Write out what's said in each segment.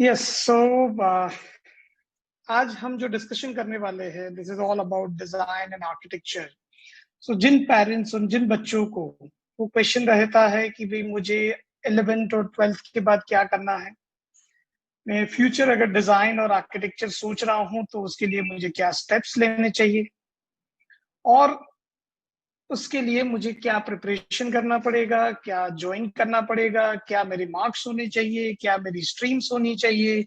Yes so आज हम जो डिस्कशन करने वाले हैं this is all about design and architecture. So जिन पेरेंट्स और जिन बच्चों को वो क्वेश्चन रहता है कि भाई मुझे 11th और 12th के बाद क्या करना है, मैं फ्यूचर अगर डिजाइन और आर्किटेक्चर सोच रहा हूँ तो उसके लिए मुझे क्या स्टेप्स लेने चाहिए और उसके लिए मुझे क्या प्रिपरेशन करना पड़ेगा, क्या ज्वाइन करना पड़ेगा, क्या मेरे मार्क्स होने चाहिए, क्या मेरी स्ट्रीम्स होनी चाहिए,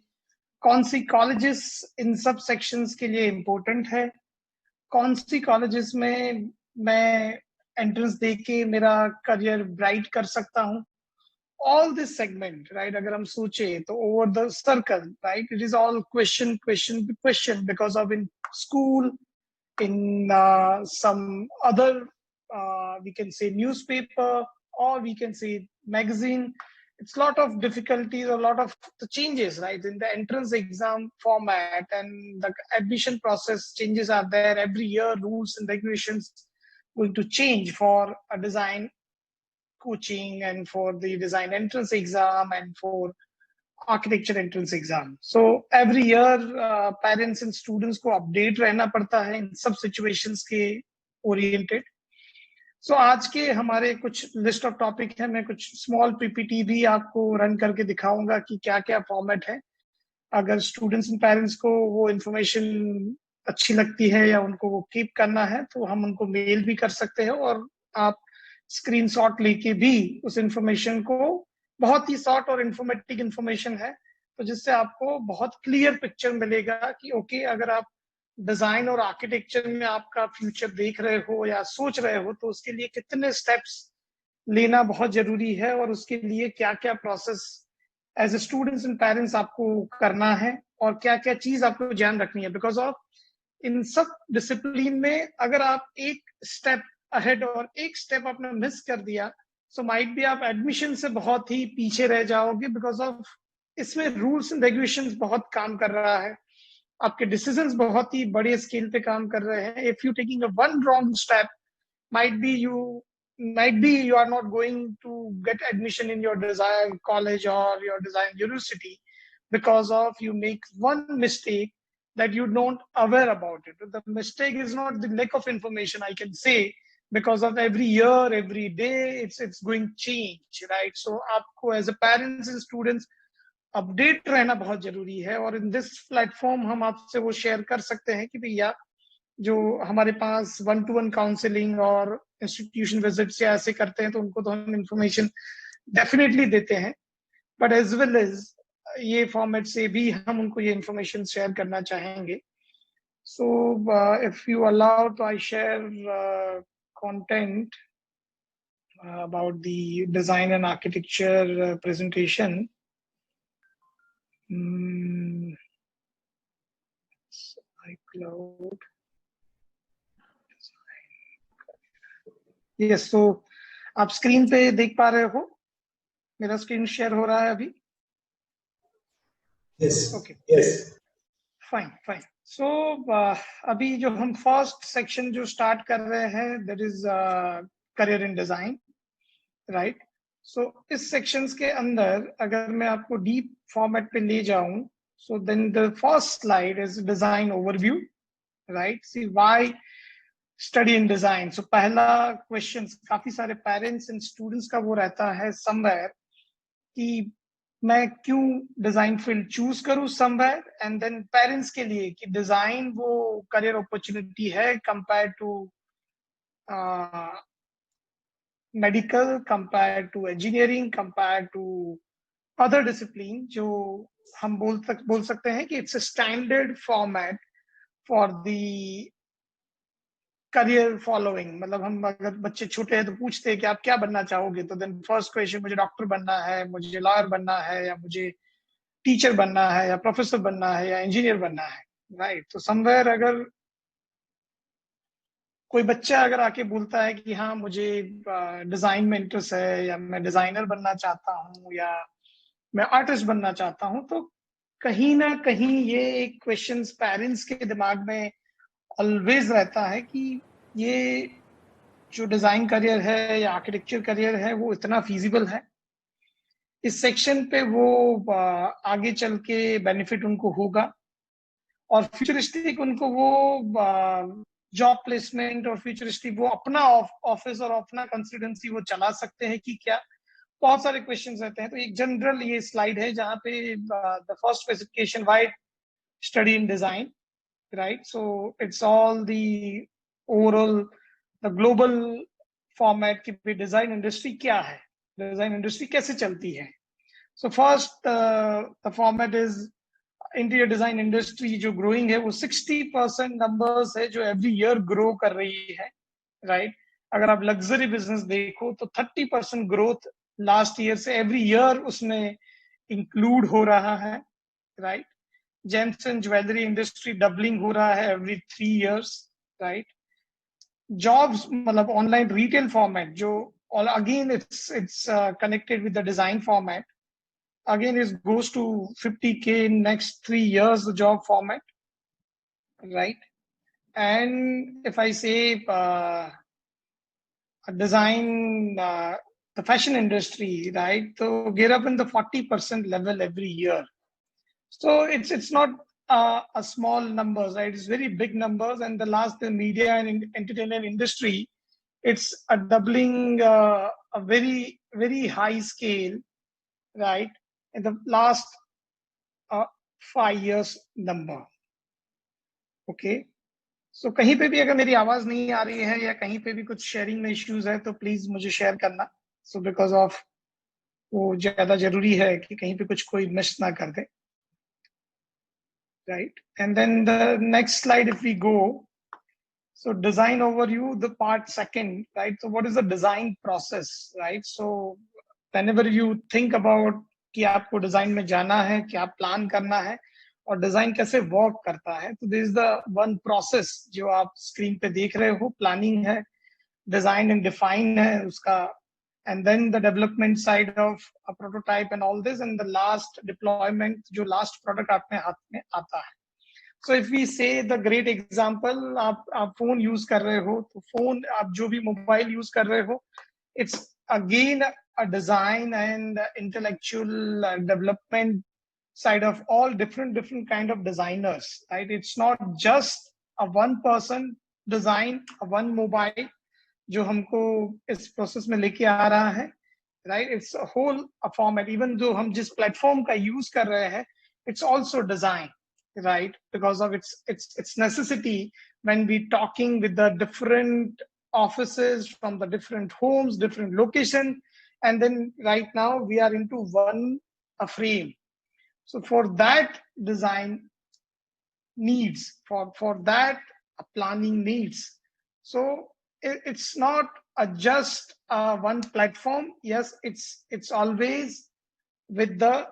कौन सी कॉलेजेस इन सब सेक्शंस के लिए इम्पोर्टेंट है, कौन सी कॉलेजेस में मैं एंट्रेंस दे के मेरा करियर ब्राइट कर सकता हूँ। ऑल दिस सेगमेंट राइट, अगर हम सोचे तो over the circle right, it is all question question question because of in school, in some other we can say newspaper or we can say magazine. It's a lot of difficulties, a lot of the changes right in the entrance exam format, and the admission process changes are there every year. Rules and regulations going to change for a design coaching and for the design entrance exam and for architecture entrance exam. So every year parents and students को update रहना पड़ता है इन सब situations के oriented. सो आज के हमारे कुछ लिस्ट ऑफ टॉपिक है, मैं कुछ स्मॉल पीपीटी भी आपको रन करके दिखाऊंगा कि क्या क्या फॉर्मेट है। अगर स्टूडेंट्स एंड पेरेंट्स को वो इंफॉर्मेशन अच्छी लगती है या उनको वो कीप करना है तो हम उनको मेल भी कर सकते हैं और आप स्क्रीनशॉट लेके भी उस इंफॉर्मेशन को, बहुत ही शॉर्ट और इंफॉर्मेटिव इंफॉर्मेशन है तो जिससे आपको बहुत क्लियर पिक्चर मिलेगा कि ओके अगर आप डिजाइन और आर्किटेक्चर में आपका फ्यूचर देख रहे हो या सोच रहे हो तो उसके लिए कितने स्टेप्स लेना बहुत जरूरी है और उसके लिए क्या क्या process as a students and parents आपको करना है और क्या क्या चीज आपको ध्यान रखनी है। बिकॉज ऑफ इन सब डिसिप्लिन में अगर आप एक स्टेप अहेड और एक स्टेप आपने मिस कर दिया सो माइट भी आप एडमिशन से बहुत ही पीछे रह जाओगे। बिकॉज ऑफ इसमें रूल्स एंड रेगुलेशंस बहुत काम कर रहा है, आपके डिसीजंस बहुत ही बड़े स्केल पे काम कर रहे हैं। If you taking a one wrong step might be you you are not going to get admission in your desired college or your desired university because of you make one mistake that you don't aware about it. The mistake is not the lack of information, I can say, because of every year every day it's going change right. So आपको as a parents and students update रहना बहुत जरूरी है और in this platform हम आपसे वो share कर सकते हैं कि भैया जो हमारे पास 1-to-1 काउंसलिंग और इंस्टीट्यूशन विजिट से ऐसे करते हैं तो उनको तो हम इंफॉर्मेशन डेफिनेटली देते हैं, बट एज वेल एज ये फॉर्मेट से भी हम उनको ये इंफॉर्मेशन शेयर करना चाहेंगे। सो इफ यू अलाउ तो I share content about the design and architecture presentation. iCloud. Yes तो आप स्क्रीन पे देख पा रहे हो, मेरा स्क्रीन शेयर हो रहा है अभी? Yes okay yes fine fine. So अभी जो हम फर्स्ट सेक्शन जो स्टार्ट कर रहे हैं that is career in design right. So इस सेक्शंस के अंदर अगर मैं आपको डीप फॉर्मेट पे ले जाऊं so then the first slide is design overview right. See why study in design. So पहला क्वेश्चन काफी सारे पेरेंट्स एंड स्टूडेंट्स का वो रहता है समवेयर कि मैं क्यों डिजाइन फील्ड चूज करूं समवेयर, एंड देन पेरेंट्स के लिए कि डिजाइन वो करियर अपॉर्चुनिटी है compare to medical, compare to engineering, compare to other discipline, जो हम बोल सकते हैं कि it's a standard format for the career following. मतलब हम अगर बच्चे छोटे हैं तो पूछते हैं कि आप क्या बनना चाहोगे, तो देन फर्स्ट क्वेश्चन मुझे डॉक्टर बनना है, मुझे लॉयर बनना है, या मुझे टीचर बनना है, या प्रोफेसर बनना है, या इंजीनियर बनना है राइट। तो समवेयर अगर कोई बच्चा अगर आके बोलता है कि हाँ मुझे डिजाइन में इंटरेस्ट है, या मैं डिजाइनर बनना चाहता हूँ, या मैं आर्टिस्ट बनना चाहता हूँ, तो कहीं ना कहीं ये एक क्वेश्चन पेरेंट्स के दिमाग में ऑलवेज रहता है कि ये जो डिजाइन करियर है या आर्किटेक्चर करियर है वो इतना फीजिबल है। इस सेक्शन पे वो आगे चल के बेनिफिट उनको होगा, और फ्यूचरिस्टिक उनको वो जॉब प्लेसमेंट और फ्यूचरिस्टिक वो अपना ऑफिस और अपना कंसल्टेंसी वो चला सकते हैं कि क्या। बहुत सारे क्वेश्चंस रहते हैं। तो एक जनरल ये स्लाइड है जहाँ पे the first specification why study in design, right. So it's all the overall the global format की डिजाइन इंडस्ट्री क्या है, डिजाइन इंडस्ट्री कैसे चलती है। So first the format is interior design industry जो ग्रोइंग है वो 60% नंबर्स है जो एवरी ईयर ग्रो कर रही है, राइट। अगर आप लग्जरी बिजनेस देखो तो 30% ग्रोथ लास्ट ईयर से एवरी ईयर उसमें इंक्लूड हो रहा है, right. James and jewellery industry doubling हो रहा है एवरी 3 इयर्स, राइट। जॉब्स मतलब ऑनलाइन रिटेल फॉर्मेट जो again it's connected with the design format, again it goes to 50K in next 3 years, the job format, right. And if I say design, the fashion industry, right, so get up in the 40% level every year. So it's not a small numbers, right, it's very big numbers. And the last, the media and entertainment industry, it's a doubling, a very high scale, right, in the last 5 years number. Okay, सो कहीं पे भी अगर मेरी आवाज नहीं आ रही है या कहीं पे भी कुछ शेयरिंग में इश्यूज है तो प्लीज मुझे शेयर करना। सो बिकॉज ऑफ वो ज्यादा जरूरी है कि कहीं पे कुछ कोई मिस ना कर दे, right. And then the next slide if we go, so design overview, the part second, right. So what is the design process, right. So whenever you think about कि आपको डिजाइन में जाना है, क्या प्लान करना है और डिजाइन कैसे वर्क करता है, तो this is the one process जो आप स्क्रीन पे देख रहे हो। प्लानिंग है, डिजाइन एंड डिफाइन है उसका, and then the development side of a prototype and all this, and the last deployment जो लास्ट प्रोडक्ट आपने हाथ में आता है। So if we say the great example, आप फोन यूज कर रहे हो तो फोन, आप जो भी मोबाइल यूज कर रहे हो, it's again a design and intellectual development side of all different kind of designers, right. It's not just a one person design, a one mobile जो हमको इस प्रोसेस में लेके आ रहा है, right. It's a whole a format, even जो हम जिस प्लेटफॉर्म का यूज कर रहे हैं, it's also design, right, because of its necessity when we talking with the different offices from the different homes, different location, and then right now we are into one a frame. So for that design needs, for that planning needs. So it's not just one platform. Yes, it's always with the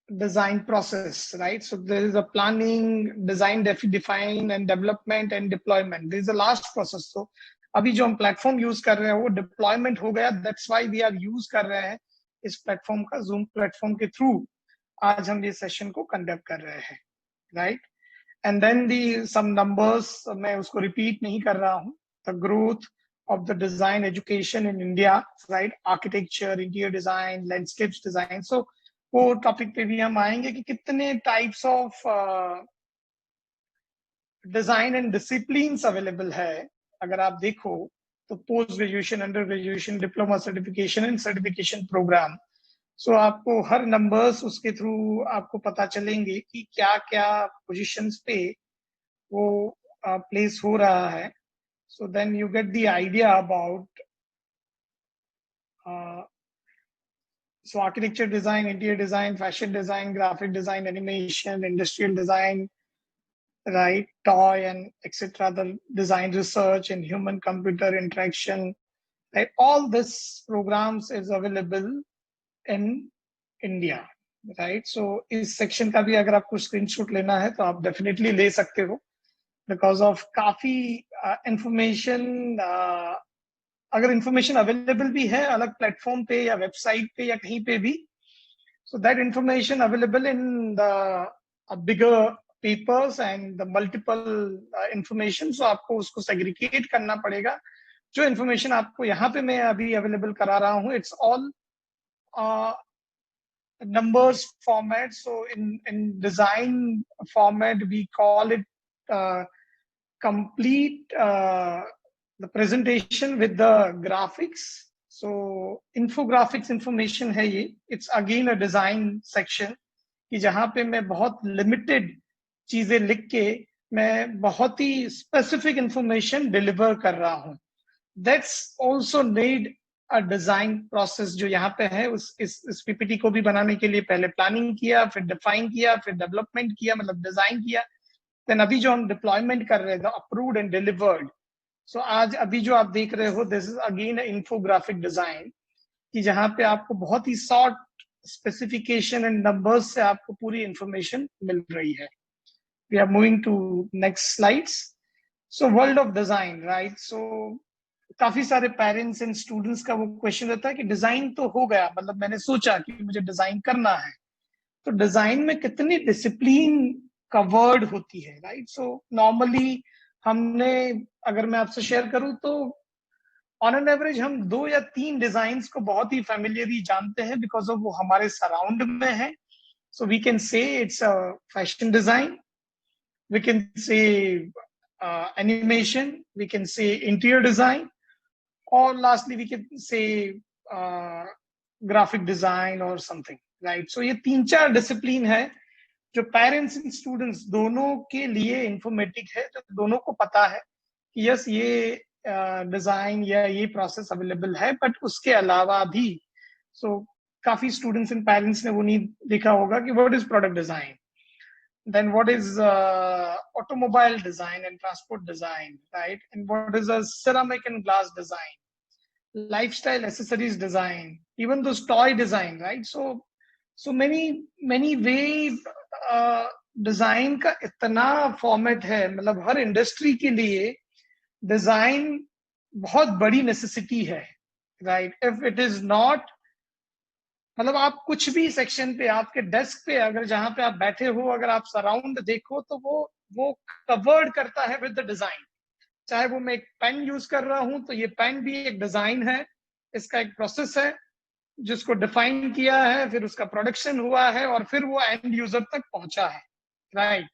design process, right. So there is a planning, design, define and development and deployment. This is the last process. So अभी जो हम platform use कर रहे हैं वो deployment हो गया, that's why we are use कर रहे हैं इस प्लेटफॉर्म का, जूम प्लेटफॉर्म के थ्रू आज हम ये सेशन को कंडक्ट कर रहे हैं, right. And then the some numbers, मैं उसको रिपीट नहीं कर रहा हूँ। The growth of the design education in India, right? Architecture, interior design, landscapes design. So वो टॉपिक पे भी हम आएंगे कि कितने types of design and discipline available है। अगर आप देखो तो post graduation, under graduation, diploma certification and certification program. So आपको हर नंबर्स उसके थ्रू आपको पता चलेंगे कि क्या क्या पोजीशंस पे वो प्लेस हो रहा है। So then you get the idea about so architecture design, interior design, fashion design, graphic design, animation, industrial design, right, toy and etc. The design research and human computer interaction, right, all this programs is available in India, right. So इस section का भी अगर आपको screenshot लेना है तो आप definitely ले सकते हो, because of काफी information, अगर इंफॉर्मेशन अवेलेबल भी है अलग प्लेटफॉर्म पे या वेबसाइट पे या कहीं पे भी, so that information available in the bigger papers and the multiple information, so आपको उसको segregate करना पड़ेगा। जो information आपको यहाँ पे मैं अभी available करा रहा हूँ, it's all numbers format. So in design format, we call it complete the presentation with the graphics. So infographics information है ये. It's again a design section कि जहाँ पे मैं बहुत limited चीजें लिख के मैं बहुत ही specific information deliver कर रहा हूँ. That's also need a design process जो यहाँ पे है. इस PPT को भी बनाने के लिए पहले प्लानिंग किया, फिर डिफाइन किया, फिर डेवलपमेंट किया, मतलब डिजाइन किया. देन अभी जो हम डिप्लॉयमेंट कर रहे हैं, अप्रूव्ड एंड डिलीवर्ड. सो आज अभी जो आप देख रहे हो, this is again infographic design कि जहाँ पे आपको बहुत ही शॉर्ट स्पेसिफिकेशन एंड नंबर्स से आपको पूरी इंफॉर्मेशन मिल रही है. We are moving to next slides. So world of design, right. So काफी सारे पेरेंट्स एंड स्टूडेंट्स का वो क्वेश्चन रहता है कि डिजाइन तो हो गया, मतलब मैंने सोचा कि मुझे डिजाइन करना है, तो डिजाइन में कितनी डिसिप्लिन कवर्ड होती है, राइट. सो नॉर्मली हमने, अगर मैं आपसे शेयर करूं तो ऑन एन एवरेज हम 2 या 3 डिजाइन्स को बहुत ही फैमिलियरली जानते हैं बिकॉज ऑफ वो हमारे सराउंड में है. So we can say it's a fashion design, we can say animation, we can say interior design, और lastly we can say graphic design और समथिंग, राइट. सो ये 3-4 डिसिप्लिन है जो पेरेंट्स एंड स्टूडेंट्स दोनों के लिए इंफॉर्मेटिव है, जो दोनों को पता है कि यस ये डिजाइन या ये प्रोसेस अवेलेबल है. बट उसके अलावा भी काफी स्टूडेंट्स एंड पेरेंट्स ने वो नहीं देखा होगा कि what is product design, then what is automobile design and transport design, right, and what is a ceramic and glass design, lifestyle accessories design, even those toy design, right. So many way design का इतना format है, मतलब हर industry के लिए design बहुत बड़ी necessity है, right. If it is not, मतलब आप कुछ भी सेक्शन पे, आपके डेस्क पे अगर जहां पे आप बैठे हो, अगर आप सराउंड देखो तो वो कवर्ड करता है विद द डिजाइन. चाहे वो मैं एक पेन यूज कर रहा हूं तो ये पेन भी एक डिजाइन है, इसका एक प्रोसेस है जिसको डिफाइन किया है, फिर उसका प्रोडक्शन हुआ है और फिर वो एंड यूजर तक पहुंचा है, राइट.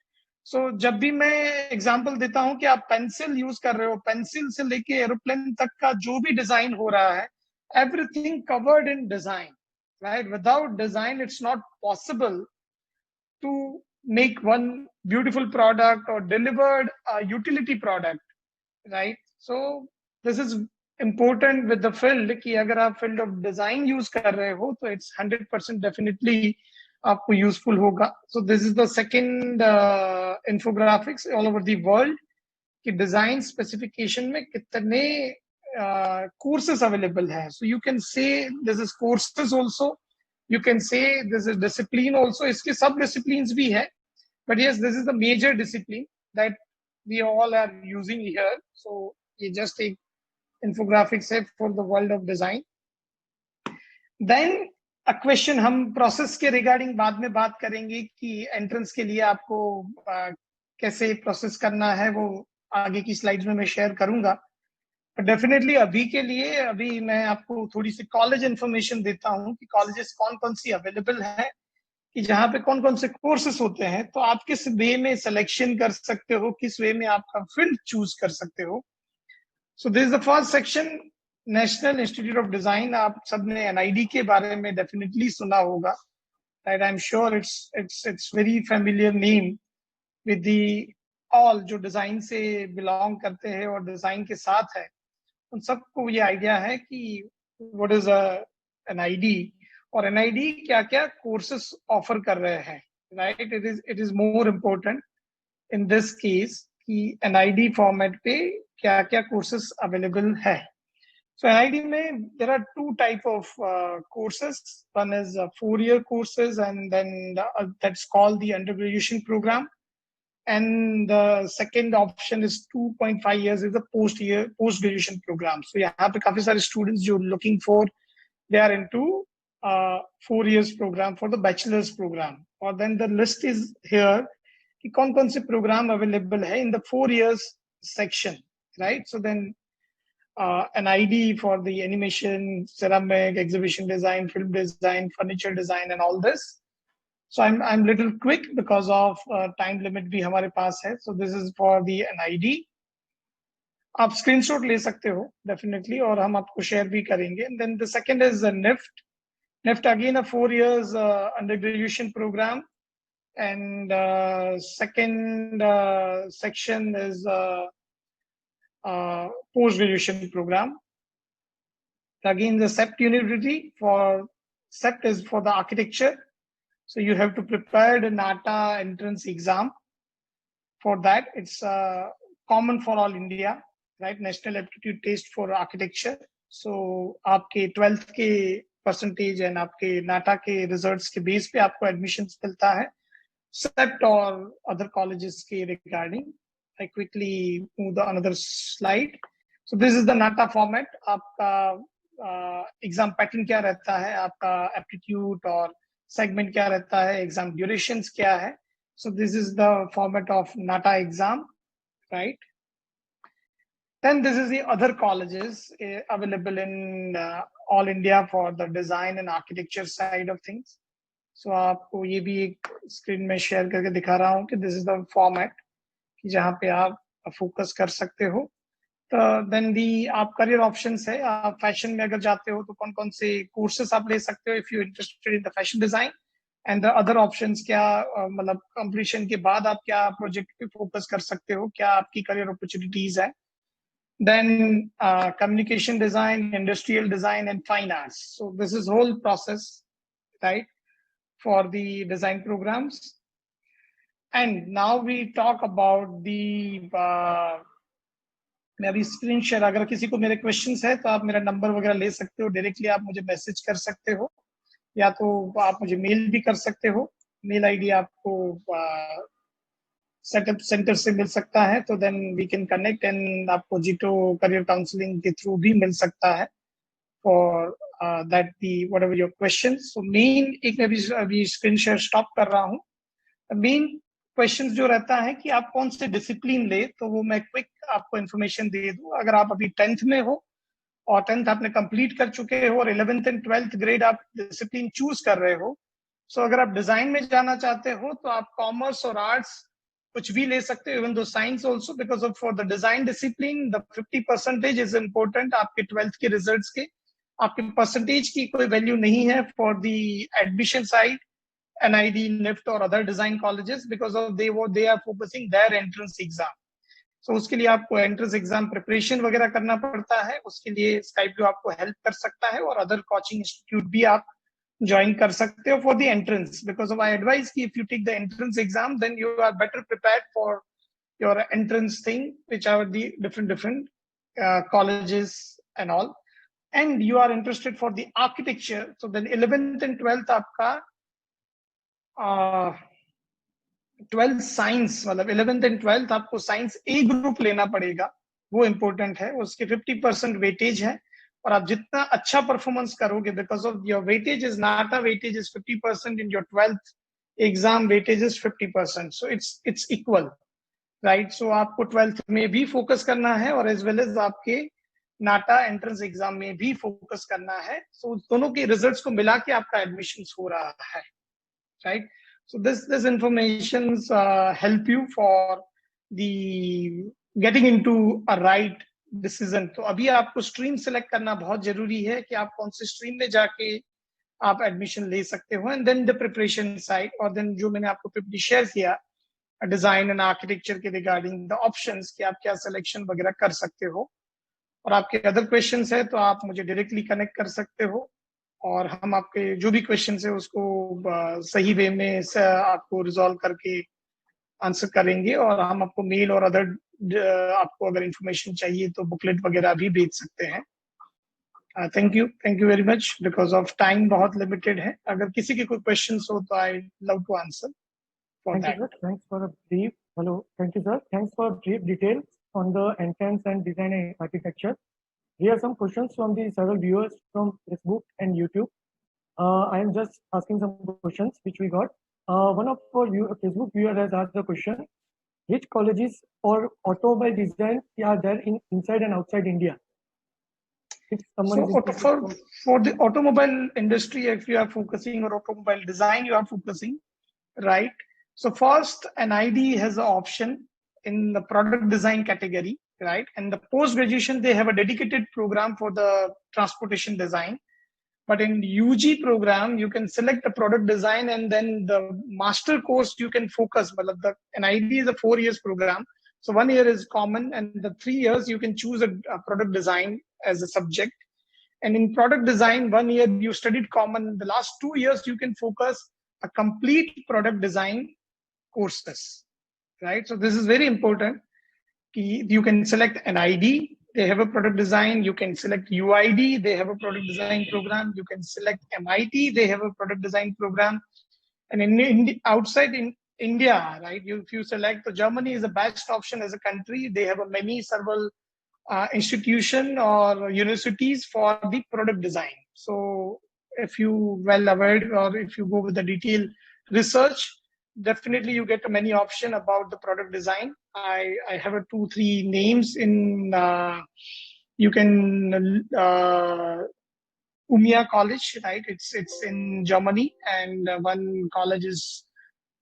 सो जब भी मैं एग्जांपल देता हूं कि आप पेंसिल यूज कर रहे हो, पेंसिल से लेके एरोप्लेन तक का जो भी डिजाइन हो रहा है, everything covered in design, right. Without design it's not possible to make one beautiful product or delivered a utility product, right. So this is important with the field कि अगर आप field of design use कर रहे हो तो it's 100% definitely आपको useful होगा. So this is the second infographics all over the world कि design specification में कितने courses available है. So you can say this is courses also, you can say this is discipline also. इसके सब disciplines भी है, but yes, this is the major discipline that we all are using here. So ये just एक infographics है for the world of design. Then a question, हम process के regarding बाद में बात करेंगे कि entrance के लिए आपको कैसे process करना है, वो आगे की slides में मैं share करूंगा. डेफिनेटली अभी के लिए, अभी मैं आपको थोड़ी सी कॉलेज इंफॉर्मेशन देता हूँ कि कॉलेजेस कौन कौन सी अवेलेबल है, कि जहाँ पे कौन कौन से कोर्सेस होते हैं, तो आप किस वे में सिलेक्शन कर सकते हो, किस वे में आपका फील्ड चूज कर सकते हो. सो this is the first section, national institute of design. आप सबने एनआईडी के बारे में डेफिनेटली सुना होगा, right. I am sure it's very familiar name with the all जो डिजाइन से बिलोंग करते हैं और डिजाइन के साथ है, उन सबको ये आइडिया है कि व्हाट इज एनआईडी और एनआईडी क्या क्या कोर्सेस ऑफर कर रहे हैं, right. It is more important in this case कि एनआईडी फॉर्मेट पे क्या क्या कोर्सेस अवेलेबल है. सो एनआईडी में there are 2 type of courses. One is 4-year courses and then that's called the undergraduation program, and the second option is 2.5 years is the post graduation program. So यहाँ पे काफी सारे students जो looking for, they are into 4 years program for the bachelor's program. और then the list is here कि कौन कौन से program available है in the 4 years section, right. So then an ID for the animation, ceramic, exhibition design, film design, furniture design, and all this. So I'm little quick because of time limit भी हमारे पास है. So this is for the NID. आप screenshot ले सकते हो definitely, और हम आपको शेयर भी करेंगे. Then the second is NIFT. NIFT again a 4 years undergraduation program, and second section is post graduation program. Again, the CEPT University for CEPT is for the architecture. So you have to prepare the NATA entrance exam. For that, it's common for all India, right? National Aptitude Test for Architecture. So आपके 12th के percentage and आपके NATA के results के base पे आपको admissions मिलता है. CEPT or other colleges के regarding. I quickly move the another slide. So this is the NATA format. आपका एग्जाम पैटर्न क्या रहता है, आपका एप्टीट्यूड और सेगमेंट क्या रहता है, एग्जाम ड्यूरेशंस क्या है. So this is the format of NATA exam, right? Then this is the other colleges available in all India for the design and architecture side of things. So आपको ये भी एक screen में share करके दिखा रहा हूँ कि this is the format कि जहाँ पे आप फोकस कर सकते हो. तो देन दी आप करियर ऑप्शंस है. आप फैशन में अगर जाते हो तो कौन कौन से कोर्सेस आप ले सकते हो if you interested in the fashion design, and the other options क्या, मतलब कंप्लीशन के बाद आप क्या प्रोजेक्ट पे फोकस कर सकते हो, क्या आपकी करियर अपॉर्चुनिटीज है. Then communication design, industrial design and fine arts. So this is whole process, right, for the design programs. And now we talk about the मैं अभी स्क्रीन शेयर, अगर किसी को मेरे क्वेश्चंस है तो आप मेरा नंबर वगैरह ले सकते हो, डायरेक्टली आप मुझे मैसेज कर सकते हो, या तो आप मुझे मेल भी कर सकते हो. मेल आईडी आपको सेटअप सेंटर से मिल सकता है, तो then we can connect, and आपको जीटो करियर काउंसलिंग के थ्रू भी मिल सकता है for that the whatever your questions. So main एक मैं अभी स्क्रीन शेयर स्टॉप कर रहा हूँ. मेन क्वेश्चंस जो रहता है कि आप कौन से डिसिप्लिन ले, तो वो मैं क्विक आपको इन्फॉर्मेशन दे दूं. अगर आप अभी 10th में हो और 10th आपने कंप्लीट कर चुके हो और 11th एंड 12th ग्रेड आप डिसिप्लिन चूज कर रहे हो, सो अगर आप डिजाइन में जाना चाहते हो तो आप कॉमर्स और आर्ट्स कुछ भी ले सकते हो, even though science also, because of for the design discipline the 50% is important. आपके 12th के रिजल्ट्स के आपके परसेंटेज की कोई वैल्यू नहीं है for the admission side, NID, NIFT और other design colleges, because of they are focusing their entrance exam. So उसके लिए आपको entrance exam preparation वगैरह करना पड़ता है. उसके लिए Skype आपको help कर सकता है, और other coaching institute भी आप join कर सकते हो for the entrance. Because of I advise कि if you take the entrance exam, then you are better prepared for your entrance thing, which are the different colleges and all. And you are interested for the architecture, so then 11th and 12th आपका 12th science, मतलब 11th and 12th आपको science ए group लेना पड़ेगा, वो important है. उसके 50% weightage है, और आप जितना अच्छा परफॉर्मेंस करोगे, because of your weightage is NATA weightage is 50%, in your 12th exam weightage is 50%, so it's equal, right. So आपको 12th में भी फोकस करना है, और एज वेल एज आपके नाटा एंट्रेंस एग्जाम में भी फोकस करना है. सो दोनों के रिजल्ट्स को मिला के आपका एडमिशन हो रहा है, right? So this informations help you for the getting into a right decision. तो अभी आपको स्ट्रीम सेलेक्ट करना बहुत जरूरी है कि आप कौन से स्ट्रीम में जाके आप एडमिशन ले सकते हो, and then the preparation side, और देन जो मैंने आपको पीपीटी शेयर किया डिजाइन एंड आर्किटेक्चर के रिगार्डिंग द ऑप्शंस कि आप क्या सिलेक्शन वगैरह कर सकते हो. और आपके अदर क्वेश्चंस है तो आप मुझे डायरेक्टली कनेक्ट कर सकते हो, और हम आपके जो भी क्वेश्चन है उसको सही वे में आपको रिजॉल्व करके आंसर करेंगे. और हम आपको मेल और अदर आपको अगर इंफॉर्मेशन चाहिए तो बुकलेट वगैरह भी भेज सकते हैं. Thank you very much. Because of time बहुत लिमिटेड है, अगर किसी के कोई क्वेश्चन हो तो I love to answer for that. Thanks for a brief. Hello, thank you, sir. Thanks for brief details on the entrance and design and architecture. We have some questions from the several viewers from Facebook and YouTube. I am just asking some questions which we got. One of our Facebook viewer has asked the question: which colleges for automobile design are there in inside and outside India? if someone is So interested for the automobile industry, if you are focusing on automobile design, you are focusing, right? So first, an ID has an option in the product design category, right? And the post graduation, they have a dedicated program for the transportation design. But in UG program, you can select the product design, and then the master course you can focus. But the NID is a 4 years program. So 1 year is common, and the 3 years you can choose a product design as a subject. And in product design, 1 year you studied common. The last 2 years you can focus a complete product design courses, right? So this is very important. You can select an ID, they have a product design. You can select UID, they have a product design program. You can select MIT, they have a product design program. And outside in India, right, if you select, so Germany is the best option as a country. They have a many several institution or universities for the product design. So if you well aware, or if you go with the detailed research, definitely you get many option about the product design. I have a 2-3 names in you can Umia College, right? It's in Germany, and one college is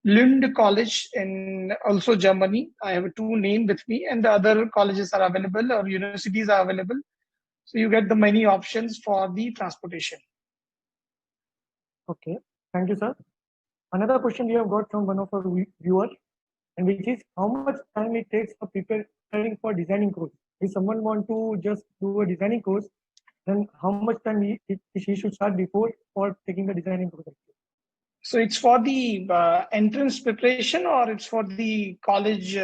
Lund College in also Germany. I have 2 names with me, and the other colleges are available or universities are available. So you get the many options for the transportation. Okay, thank you, sir. Another question we have got from one of our viewers, and which is how much time it takes for preparing for designing course. If someone want to just do a designing course, then how much time he should start before for taking the designing course? So it's for the entrance preparation, or it's for the college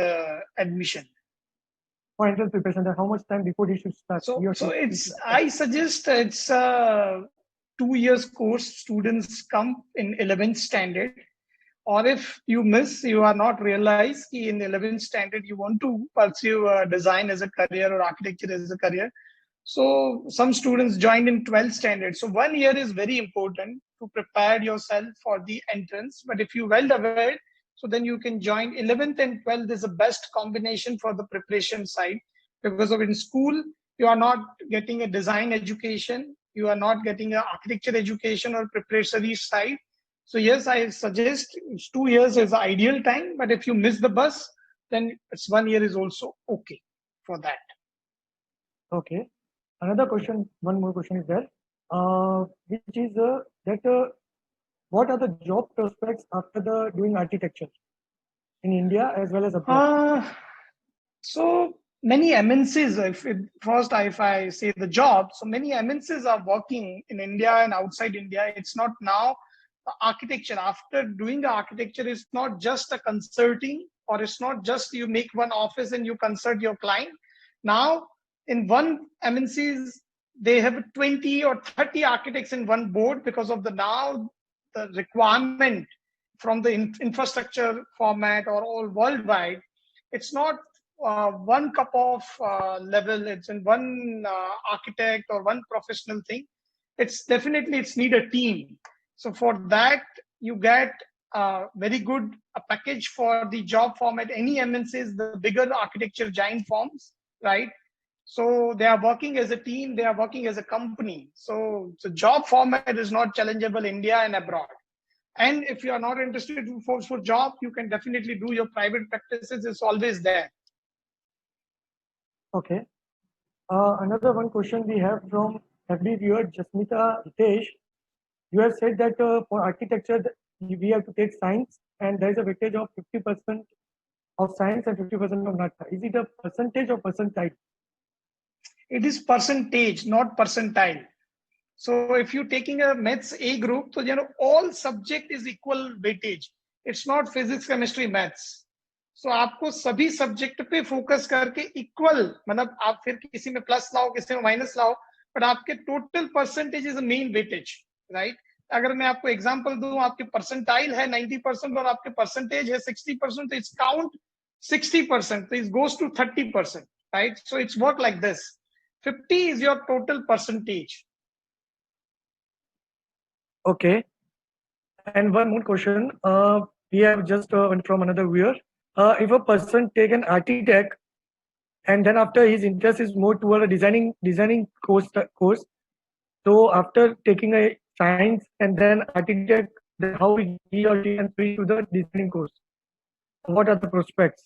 admission? For entrance preparation, then how much time before he should start? So it's, I suggest it's a 2 years course. Students come in 11th standard, or if you miss, you are not realized in 11th standard you want to pursue design as a career or architecture as a career. So some students joined in 12th standard. So 1 year is very important to prepare yourself for the entrance. But if you well aware, so then you can join 11th and 12th is the best combination for the preparation side, because of in school you are not getting a design education, you are not getting an architecture education or preparatory side. So yes, I suggest 2 years is the ideal time, but if you miss the bus, then it's 1 year is also okay for that. Okay. Another question, one more question is there, which is what are the job prospects after the doing architecture in India as well as abroad? So many MNCs, if I say the job, so many MNCs are working in India and outside India. It's not now architecture. After doing the architecture, it's not just a consulting, or it's not just you make one office and you consult your client. Now in one MNCs, they have 20 or 30 architects in one board, because of the now the requirement from the infrastructure format or all worldwide. It's not one cup of level. It's in one architect or one professional thing. It's definitely it's need a team. So for that you get very good a package for the job format. Any MNCs, the bigger architecture giant firms, right? So they are working as a team, they are working as a company. So the job format is not challengeable India and abroad. And if you are not interested for job, you can definitely do your private practices. It's always there. Okay. Another one question we have from FD viewer Jasmita Ritesh. You have said that for architecture we have to take science, and there is a weightage of 50% of science and 50% of NATA. Is it a percentage or percentile? It is percentage, not percentile. So if you're taking a maths A group, so all subject is equal weightage. It's not physics, chemistry, maths. So आपको सभी subject पे focus करके equal, मतलब आप फिर किसी में plus लाओ, किसी में माइनस लाओ, बट आपके total percentage is main weightage, right? अगर मैं आपको एग्जांपल दूं, आपके परसेंटाइल है 90% और आपके परसेंटेज है 60%, तो इट्स काउंट 60%, तो it goes to 30%, right? So it's work like this. 50 is your total percentage. Okay. And one more question. We have just one from another viewer. If a person take an architect and then after his interest is more toward a designing course. So after taking a science and then architect, then how he or she can switch to the designing course? What are the prospects?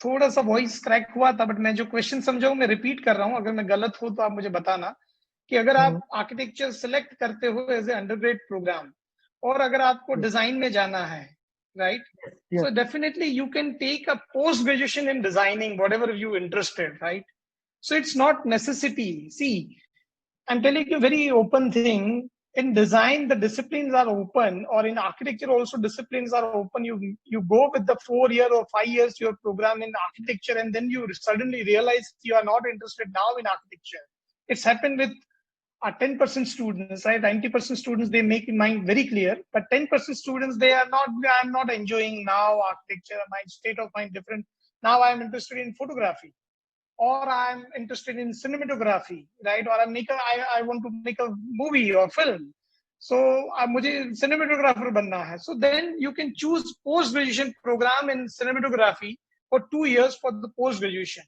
थोड़ा सा voice crack हुआ था, but मैं जो question समझा हूँ मैं repeat कर रहा हूँ, अगर मैं गलत हूँ तो आप मुझे बताना कि अगर आप आर्किटेक्चर सेलेक्ट करते हो एज ए अंडरग्रेड प्रोग्राम और अगर आपको डिजाइन में जाना है, right, so definitely you can take a post graduation in designing whatever you interested, right? So it's not necessity. See, I'm telling you a very open thing. In design, the disciplines are open, or in architecture also disciplines are open. You go with the 4 year or 5 years your program in architecture, and then you suddenly realize you are not interested now in architecture. It's happened with 10% students, right? 90% students, they make mind very clear, but 10% students, they are not, I'm not enjoying now architecture, my state of mind different. Now I'm interested in photography, or I'm interested in cinematography, right? Or I want to make a movie or film. So मुझे cinematographer बनना है. So then you can choose post-graduation program in cinematography for 2 years for the post-graduation.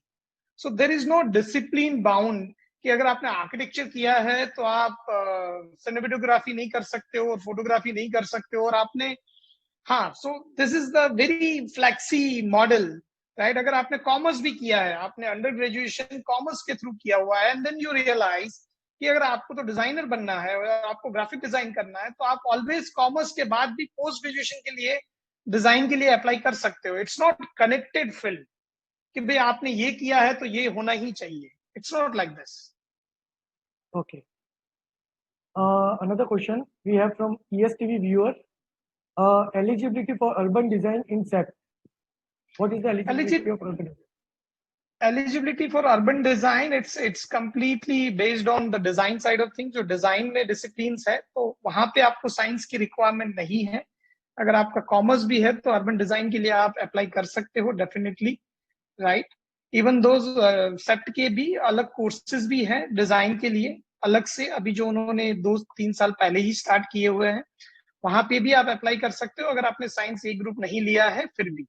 So there is no discipline bound कि अगर आपने architecture किया है तो आप सिनेमेटोग्राफी नहीं कर सकते हो और फोटोग्राफी नहीं कर सकते हो, और आपने, हाँ, सो this is the very flexi model, right? अगर आपने कॉमर्स भी किया है, आपने अंडर ग्रेजुएशन कॉमर्स के थ्रू किया हुआ है, एंड देन यू रियलाइज कि अगर आपको तो डिजाइनर बनना है और आपको ग्राफिक डिजाइन करना है, तो आप ऑलवेज कॉमर्स के बाद भी पोस्ट ग्रेजुएशन के लिए डिजाइन के लिए अप्लाई कर सकते हो. इट्स नॉट कनेक्टेड फील्ड कि भाई आपने ये किया है तो ये होना ही चाहिए. It's not like this. Okay. Another question we have from ESTV viewer. Eligibility for urban design in SET. What is the eligibility of urban design? Eligibility for urban design, it's completely based on the design side of things. जो design में disciplines है, तो वहाँ पे आपको science की requirement नहीं है. अगर आपका commerce भी है तो urban design के लिए आप apply कर सकते हो definitely, right? Even those SET के भी अलग courses भी हैं design के लिए अलग से, अभी जो उन्होंने 2-3 साल पहले ही start किए हुए हैं, वहाँ पे भी आप apply कर सकते हो अगर आपने science A group नहीं लिया है फिर भी.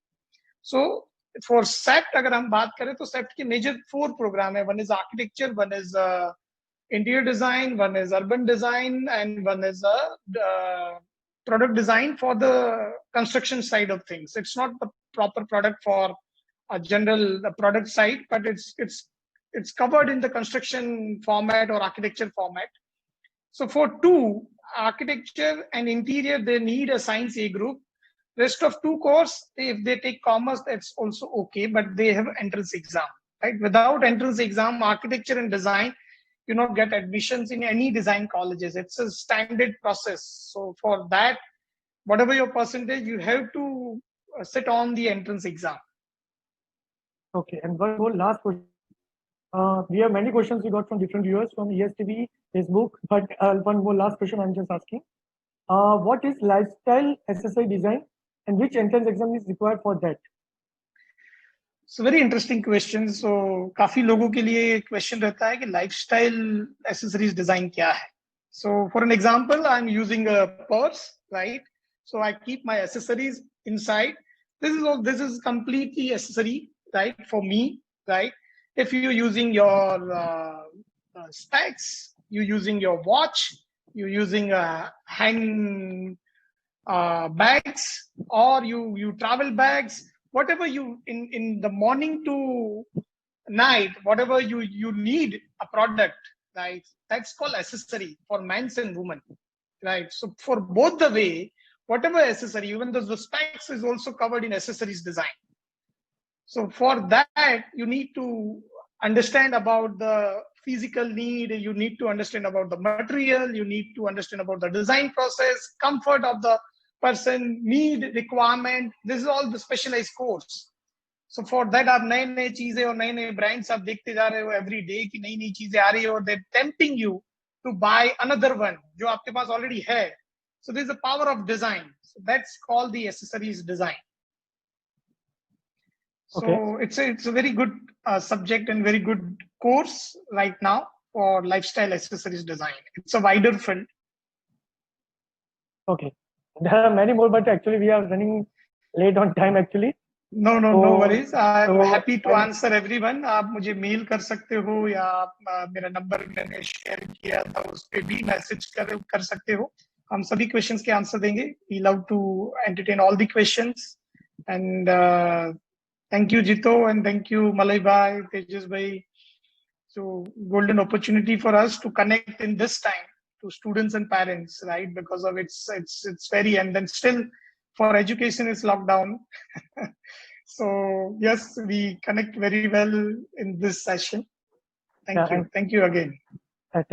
So for SET अगर हम बात करें तो SET के major 4 program है. One is architecture, one is interior design, one is urban design, and one is product design for the construction side of things. It's not the proper product for a general product side, but it's covered in the construction format or architecture format. So for 2, architecture and interior, they need a science A group. Rest of 2 course, if they take commerce, that's also okay, but they have entrance exam, right? Without entrance exam, architecture and design, you not get admissions in any design colleges. It's a standard process. So for that, whatever your percentage, you have to sit on the entrance exam. Okay, and one more last question. We have many questions we got from different viewers from ESTV, Facebook, but one more last question I'm just asking. What is lifestyle SSI design and which entrance exam is required for that? So very interesting question. So काफी लोगों के लिए question रहता है कि lifestyle accessories design क्या है? So for an example, I'm using a purse, right? So I keep my accessories inside. This is completely accessory, right? For me, right? If you're using your specs, you're using your watch, you're using hand bags, or you travel bags, whatever you in the morning to night, whatever you need a product, right? That's called accessory for men's and women, right? So for both the way, whatever accessory, even though the specs is also covered in accessories design. So for that, you need to understand about the physical need, you need to understand about the material, you need to understand about the design process, comfort of the person, need, requirement. This is all the specialized course. So for that, आप नए नए चीजें और नए नए brands आप देखते जा रहे हो every day कि नई नई चीजें आ रही है, और they're tempting you to buy another one जो आपके पास already है. So there's a power of design. So that's called the accessories design. So okay. It's a very good subject and very good course right now for lifestyle accessories design. It's a wider field. Okay, there are many more, but actually we are running late on time actually. No worries. I'm so happy to answer everyone. आप मुझे mail कर सकते हो या आप मेरा number मैंने share किया था उस पे भी मैसेज कर सकते हो. हम सभी क्वेश्चंस के आंसर देंगे. We love to entertain all the questions. And thank you Jito and thank you Malay bhai, Tejas bhai. So golden opportunity for us to connect in this time to students and parents, right? Because of it's very, and then still for education is lockdown. So yes, we connect very well in this session. yeah, Thank you again. thank